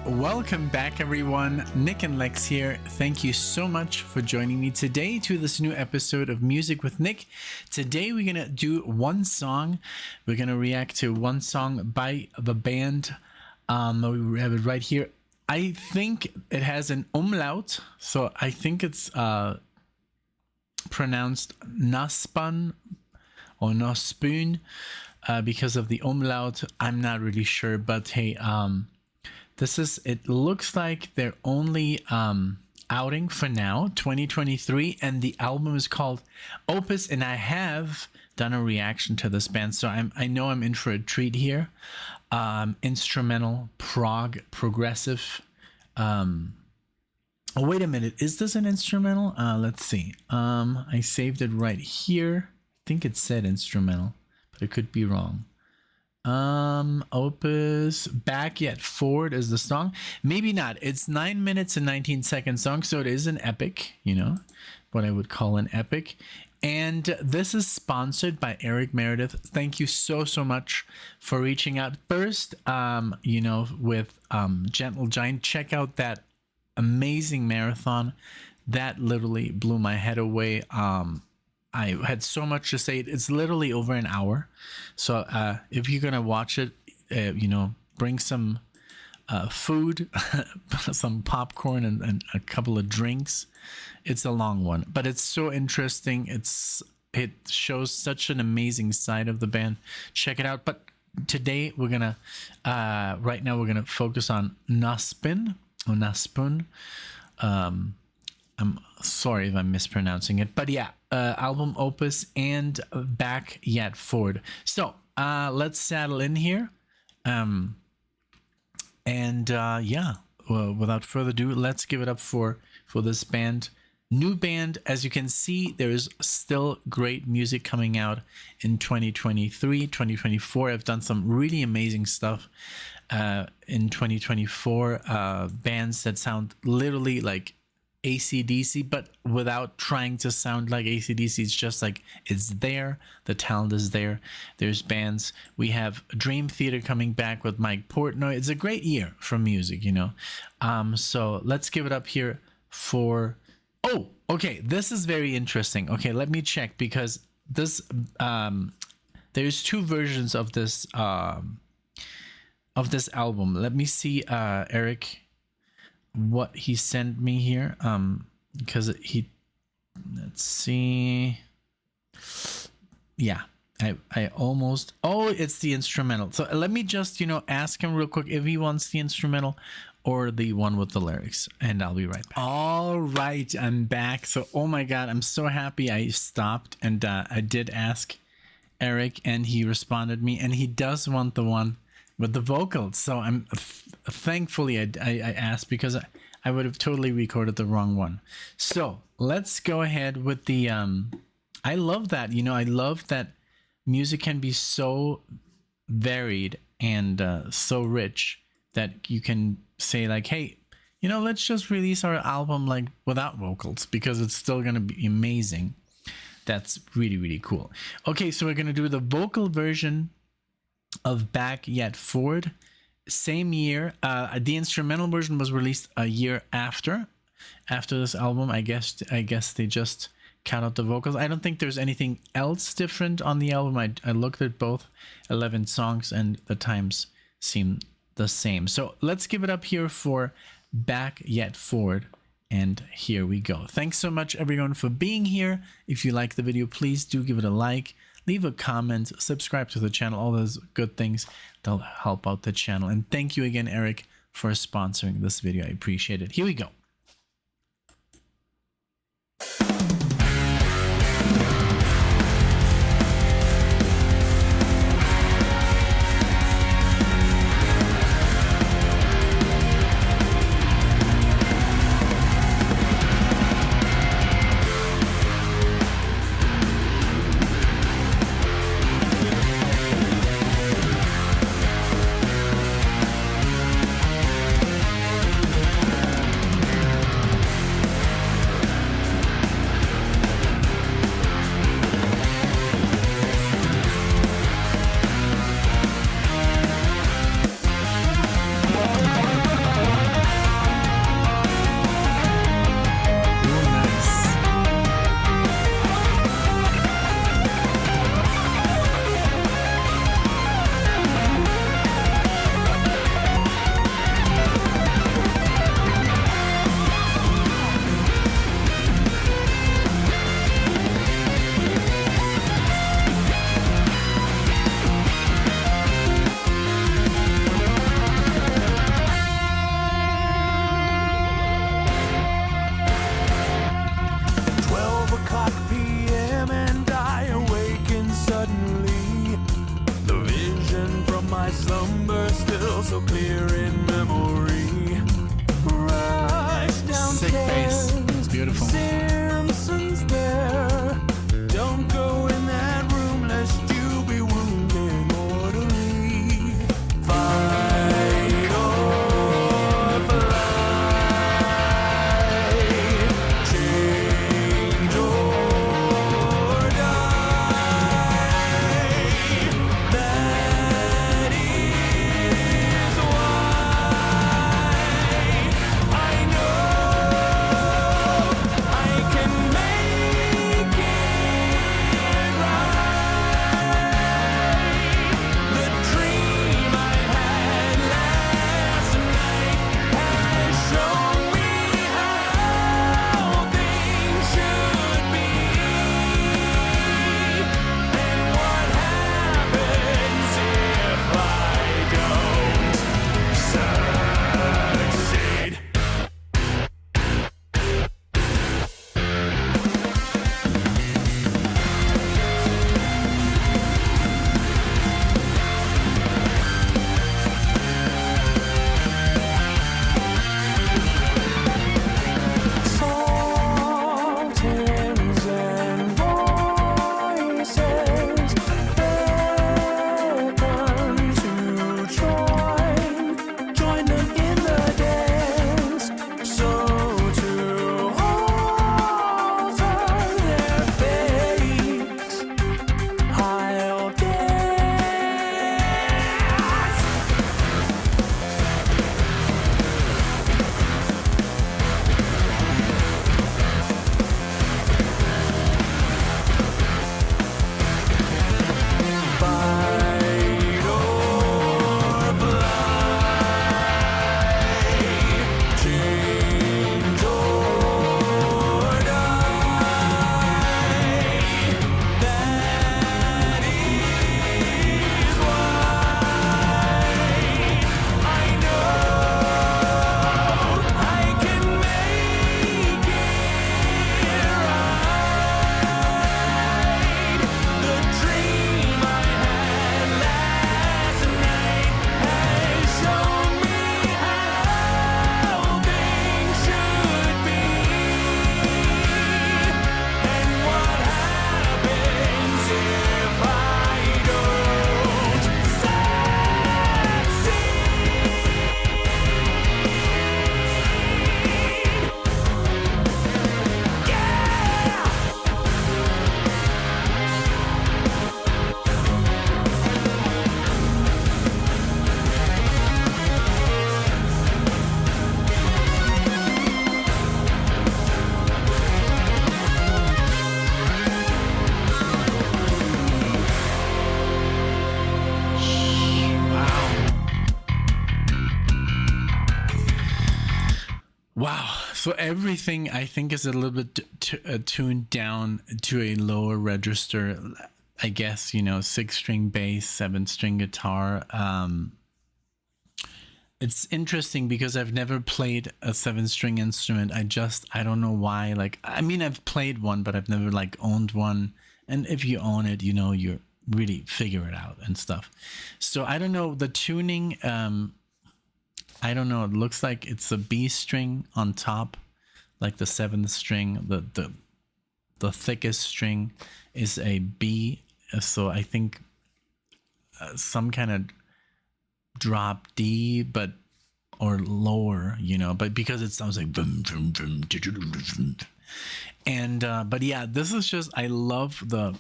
Welcome back, everyone. NicknLex here. Thank you so much for joining me today to this new episode of Music with Nick. Today we're gonna do one song. We're gonna react to one song by the band. We have it right here. I think it has an umlaut, so I think it's pronounced NOSPUN or NOSPUN because of the umlaut. I'm not really sure, but hey, it looks like they're only outing for now, 2023, and the album is called Opus, and I have done a reaction to this band, so I know I'm in for a treat here. Instrumental, prog, progressive. Oh, wait a minute, is this an instrumental? Let's see. I saved it right here. I think it said instrumental, but it could be wrong. Opus, Back Yet Forward is the song. Maybe not. It's 9 minutes and 19 seconds song, so it is an epic, you know, what I would call an epic. And this is sponsored by Eric Meredith. Thank you so much for reaching out. First, you know, with Gentle Giant, check out that amazing marathon. That literally blew my head away. I had so much to say. It's literally over an hour. So if you're going to watch it, you know, bring some food, some popcorn and a couple of drinks. It's a long one, but it's so interesting. It shows such an amazing side of the band. Check it out. But today we're going to, right now we're going to focus on NOSPUN or NOSPUN. I'm sorry if I'm mispronouncing it, but yeah, album Opus and Back Yet Forward. So let's saddle in here. Yeah, well, without further ado, let's give it up for this band. New band. As you can see, there is still great music coming out in 2023, 2024. I've done some really amazing stuff in 2024. Bands that sound literally like AC/DC, but without trying to sound like AC/DC. It's just like it's there. The talent is there. There's bands. We have Dream Theater coming back with Mike Portnoy. It's a great year for music, you know. So let's give it up here for. Oh, okay. This is very interesting. Okay, let me check because this there's two versions of this album. Let me see, Eric, what he sent me here, because let's see. Yeah, I almost, it's the instrumental. So let me just, you know, ask him real quick if he wants the instrumental or the one with the lyrics, and I'll be right back. All right, I'm back. So, oh my God, I'm so happy I stopped, and I did ask Eric, and he responded me, and he does want the one with the vocals. So I'm thankfully I asked, because I would have totally recorded the wrong one. So let's go ahead with the I love that, you know, I love that music can be so varied and so rich that you can say like, hey, you know, let's just release our album like without vocals, because it's still gonna be amazing. That's really cool. Okay, so we're gonna do the vocal version of Back Yet Forward. Same year. The instrumental version was released a year after this album. I guess they just cut out the vocals. I don't think there's anything else different on the album. I looked at both 11 songs and the times seem the same. So let's give it up here for Back Yet Forward, and here we go. Thanks so much everyone for being here. If you like the video, please do give it a like, leave a comment, subscribe to the channel, all those good things that'll help out the channel. And thank you again, Eric, for sponsoring this video. I appreciate it. Here we go. still so clear in memory. Rush downstairs. Sick bass. It's beautiful. Simpsons there. Don't go in that room lest you be wounded mortally. Fight or fly. Change or die. That is why I know I can make it right. The dream I had last night has shown me how things should be. And what happens if I don't succeed? Sultans and voices beckon to join them in the dance. So to alter their fates, I'll dance. Fight or fly, change or die. That is why I know I can make it right. The dream I had last night has shown me how things should be. And what happens if I don't succeed? Yeah! Wow. So everything I think is a little bit tuned down to a lower register. I guess, 6-string bass, 7-string guitar. It's interesting because I've never played a 7-string instrument. I don't know why. I've played one, but I've never owned one. And if you own it, you really figure it out and stuff. So I don't know the tuning. I don't know. It looks like it's a B string on top, like the 7th string. The thickest string is a B. So I think some kind of drop D, or lower, but because it sounds like vroom, vroom, vroom, and but yeah, this is just, I love the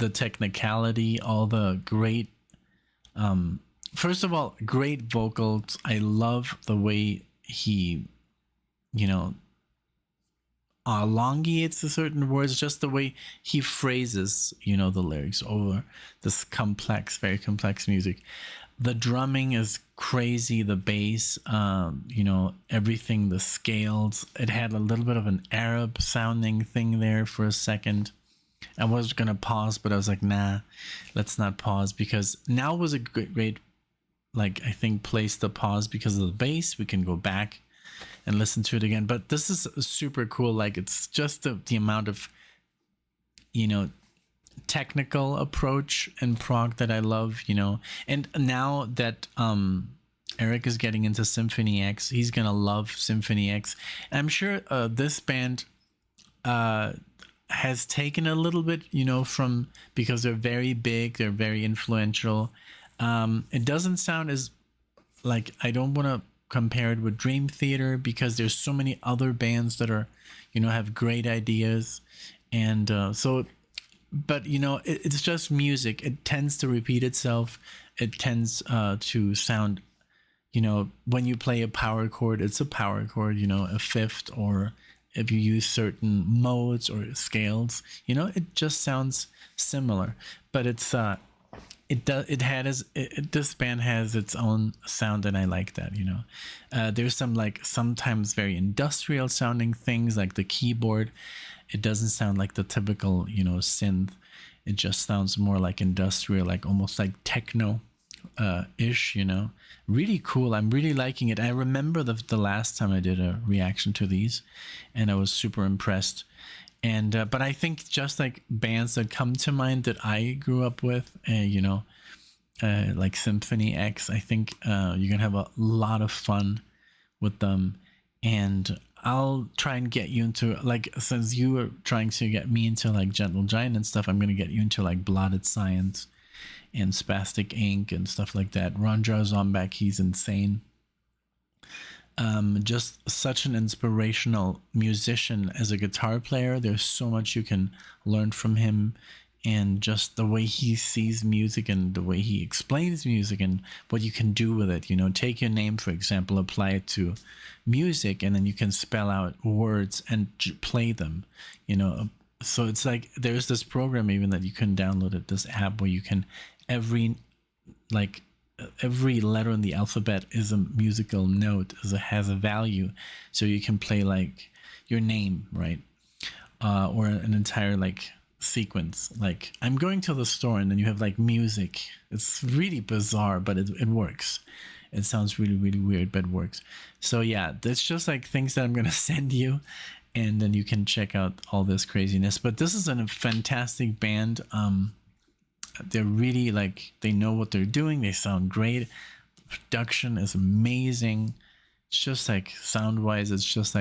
technicality, all the great first of all, great vocals. I love the way he elongates the certain words, just the way he phrases the lyrics over this very complex music. The drumming is crazy, the bass, everything, the scales. It had a little bit of an Arab sounding thing there for a second. I was gonna pause, but I was like, nah, let's not pause, because now was a great I think place to pause because of the bass. We can go back and listen to it again. But this is super cool. It's just the amount of technical approach in prog that I love, and now that Eric is getting into Symphony X. He's gonna love Symphony X. And I'm sure this band has taken a little bit, from, because they're very big, they're very influential. It doesn't sound as like, I don't want to compare it with Dream Theater because there's so many other bands that are, have great ideas. And but it's just music. It tends to repeat itself. It tends to sound, when you play a power chord, it's a power chord, a fifth, or if you use certain modes or scales, it just sounds similar. But it's this band has its own sound, and I like that. There's some sometimes very industrial sounding things, like the keyboard. It doesn't sound like the typical synth. It just sounds more like industrial, like almost like techno ish. Really cool. I'm really liking it. I remember the last time I did a reaction to these, and I was super impressed. And but I think just like bands that come to mind that I grew up with, like Symphony X, I think you're gonna have a lot of fun with them. And I'll try and get you into, since you were trying to get me into like Gentle Giant and stuff, I'm gonna get you into like Blotted Science and Spastic Ink and stuff like that. Ronjar Zombek, he's insane. Just such an inspirational musician as a guitar player. There's so much you can learn from him, and just the way he sees music and the way he explains music and what you can do with it. Take your name, for example, apply it to music, and then you can spell out words and play them. So it's like there's this program even that you can download it, this app where you can every letter in the alphabet is a musical note, has a value, so you can play like your name, right? Or an entire sequence, like I'm going to the store, and then you have like music. It's really bizarre, but it works. It sounds really, really weird, but it works. So yeah, that's just like things that I'm gonna send you, and then you can check out all this craziness. But this is a fantastic band. They're really they know what they're doing. They sound great. Production is amazing. It's just sound wise, it's just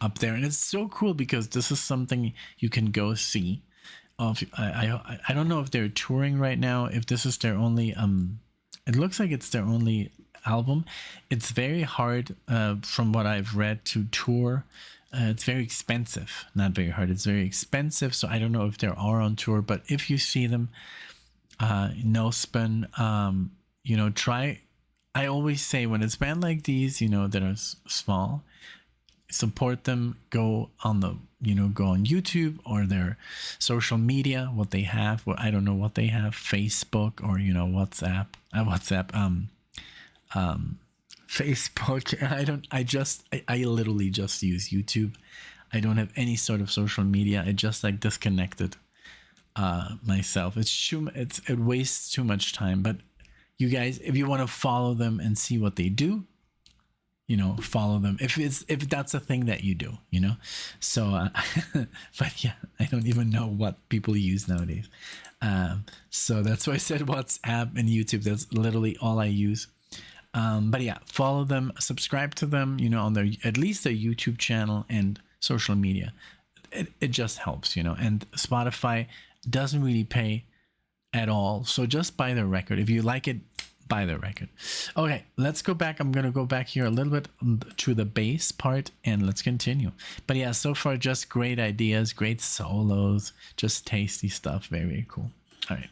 up there, and it's so cool because this is something you can go see. I don't know if they're touring right now, if this is their only it looks like it's their only album. It's very hard from what I've read to tour. It's very expensive. Not very hard, it's very expensive. So I don't know if they are on tour, but if you see them, NOSPUN, try. I always say when it's band like these, that are small, support them. Go on go on YouTube or their social media, what they have. Well, I don't know what they have, Facebook or WhatsApp. Facebook. I literally just use YouTube. I don't have any sort of social media. I just disconnected myself. It wastes too much time. But you guys, if you want to follow them and see what they do, follow them if that's a thing that you do, so but yeah, I don't even know what people use nowadays, so that's why I said WhatsApp and YouTube. That's literally all I use. But yeah, follow them, subscribe to them, on their, at least their YouTube channel and social media. It just helps, and Spotify doesn't really pay at all. So just buy their record. If you like it, buy their record. Okay, let's go back. I'm going to go back here a little bit to the bass part, and let's continue. But yeah, so far, just great ideas, great solos, just tasty stuff. Very, very cool. All right.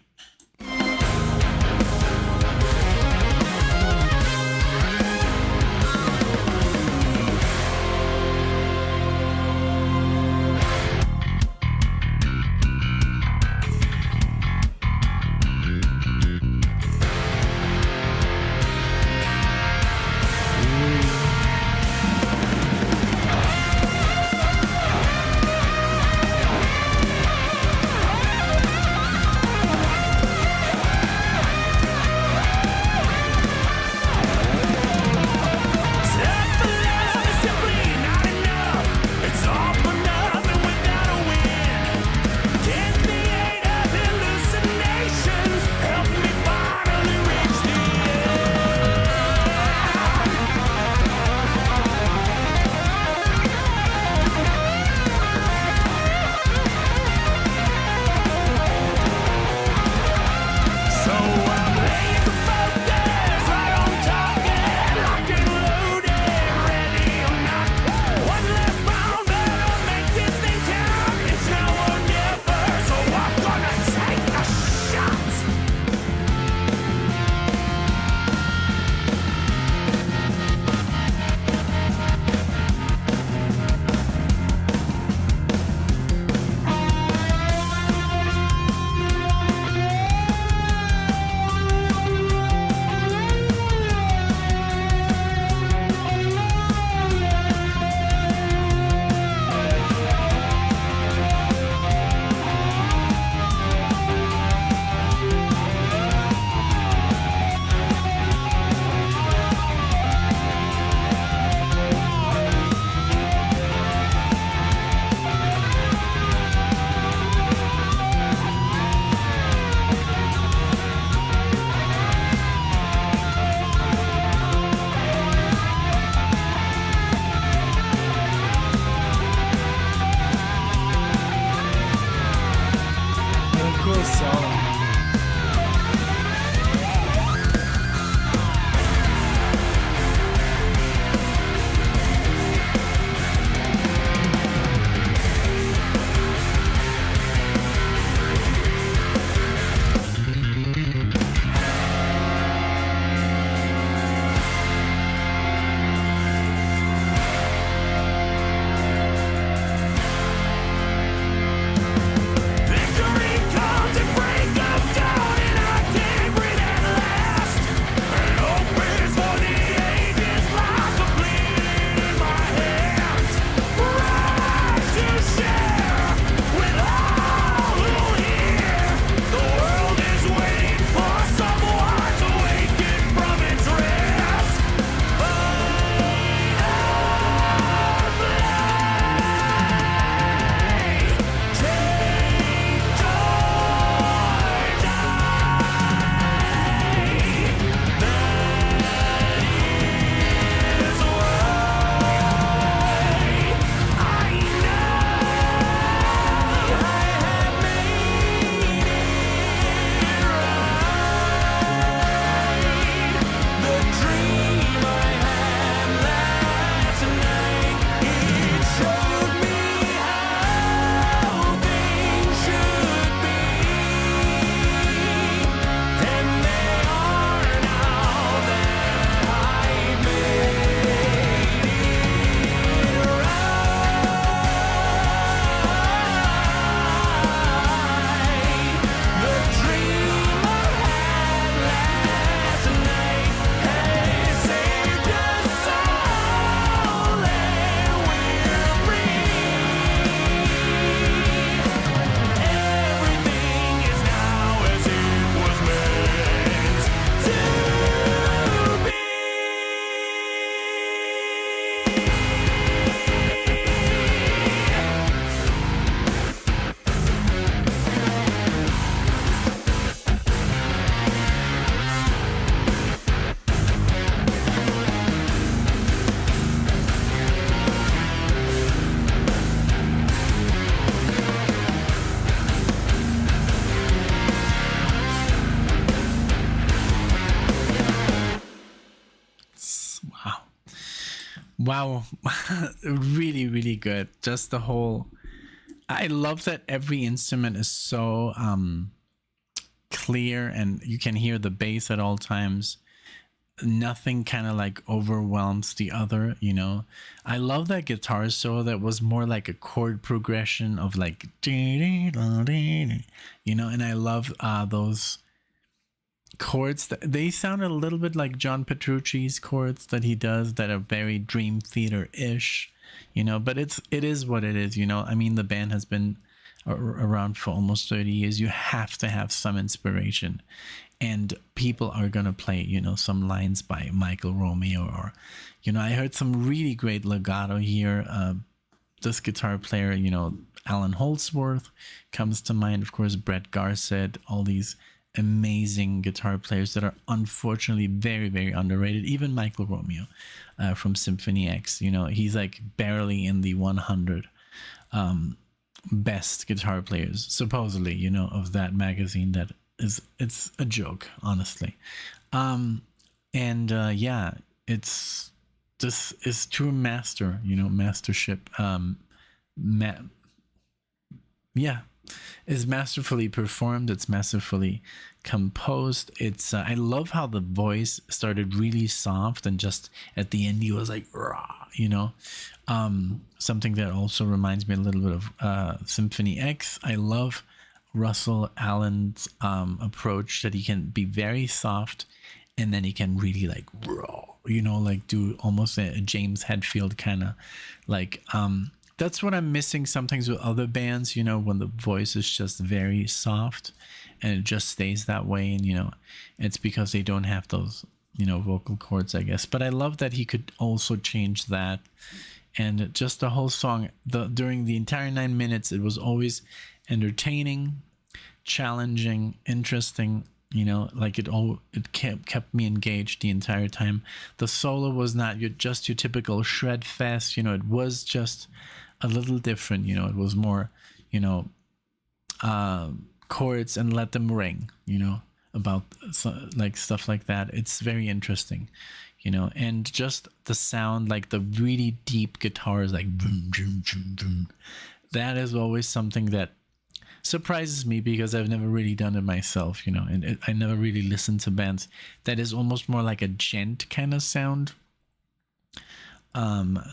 Wow. Really, really good. Just the whole, I love that every instrument is so clear and you can hear the bass at all times. Nothing kind of like overwhelms the other, you know. I love that guitar solo that was more like a chord progression of like, you know, and I love those chords that they sound a little bit like John Petrucci's chords that he does that are very Dream Theater-ish, you know, but it is what it is, you know. I mean, the band has been around for almost 30 years. You have to have some inspiration, and people are gonna play, you know, some lines by Michael Romeo, or, you know, I heard some really great legato here. This guitar player, you know, Alan Holdsworth comes to mind, of course, Brett Garsed, all these amazing guitar players that are unfortunately very, very underrated. Even Michael Romeo from Symphony X, you know, he's like barely in the 100 best guitar players, supposedly, you know, of that magazine. That is, it's a joke, honestly. Yeah, it's, this is true master, you know, mastership. Yeah, is masterfully performed. It's masterfully composed. It's I love how the voice started really soft and just at the end he was like raw, you know. Something that also reminds me a little bit of Symphony X. I love Russell Allen's approach, that he can be very soft and then he can really like raw, you know, like do almost a James Hetfield kind of like that's what I'm missing sometimes with other bands, you know, when the voice is just very soft and it just stays that way. And, you know, it's because they don't have those, you know, vocal cords, I guess. But I love that he could also change that. And just the whole song, during the entire 9 minutes, it was always entertaining, challenging, interesting. You know, like it kept me engaged the entire time. The solo was not just your typical shred fest, you know, it was just a little different, you know. It was more, you know, chords and let them ring, you know, about like stuff like that. It's very interesting, you know. And just the sound, like the really deep guitars, like vroom, vroom, vroom, vroom. That is always something that surprises me because I've never really done it myself, you know, and I never really listened to bands that is almost more like a gent kind of sound.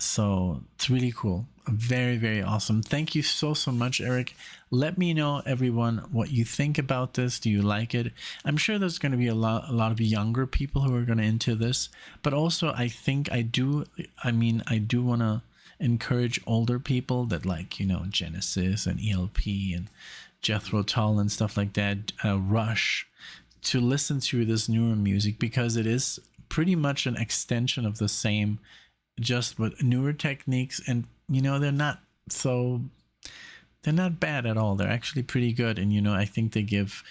So it's really cool. Very, very awesome. Thank you so much, Eric. Let me know, everyone, what you think about this. Do you like it? I'm sure there's going to be a lot of younger people who are going to into this, but also I think I do want to encourage older people that like, you know, Genesis and ELP and Jethro Tull and stuff like that, Rush, to listen to this newer music, because it is pretty much an extension of the same, just with newer techniques. And, you know, they're not bad at all. They're actually pretty good. And, you know, I think they give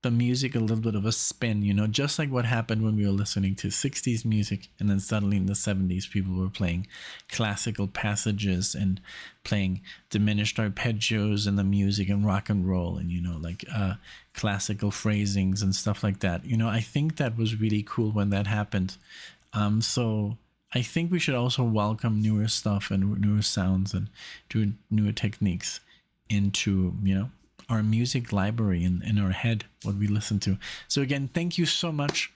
the music a little bit of a spin, you know, just like what happened when we were listening to 60s music, and then suddenly in the 70s people were playing classical passages and playing diminished arpeggios in the music and rock and roll, and, you know, like classical phrasings and stuff like that. You know, I think that was really cool when that happened. So I think we should also welcome newer stuff and newer sounds and do newer techniques into, you know, our music library in our head, what we listen to. So again, thank you so much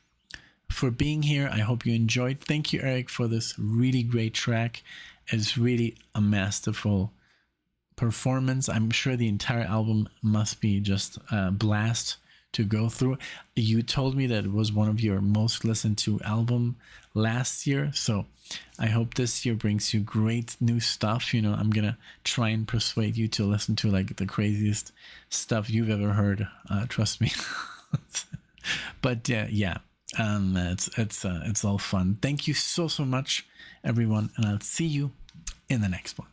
for being here. I hope you enjoyed. Thank you, Eric, for this really great track. It's really a masterful performance. I'm sure the entire album must be just a blast to go through. You told me that it was one of your most listened to album last year, so I hope this year brings you great new stuff. You know, I'm gonna try and persuade you to listen to like the craziest stuff you've ever heard. Trust me. But yeah, it's all fun. Thank you so much, everyone, and I'll see you in the next one.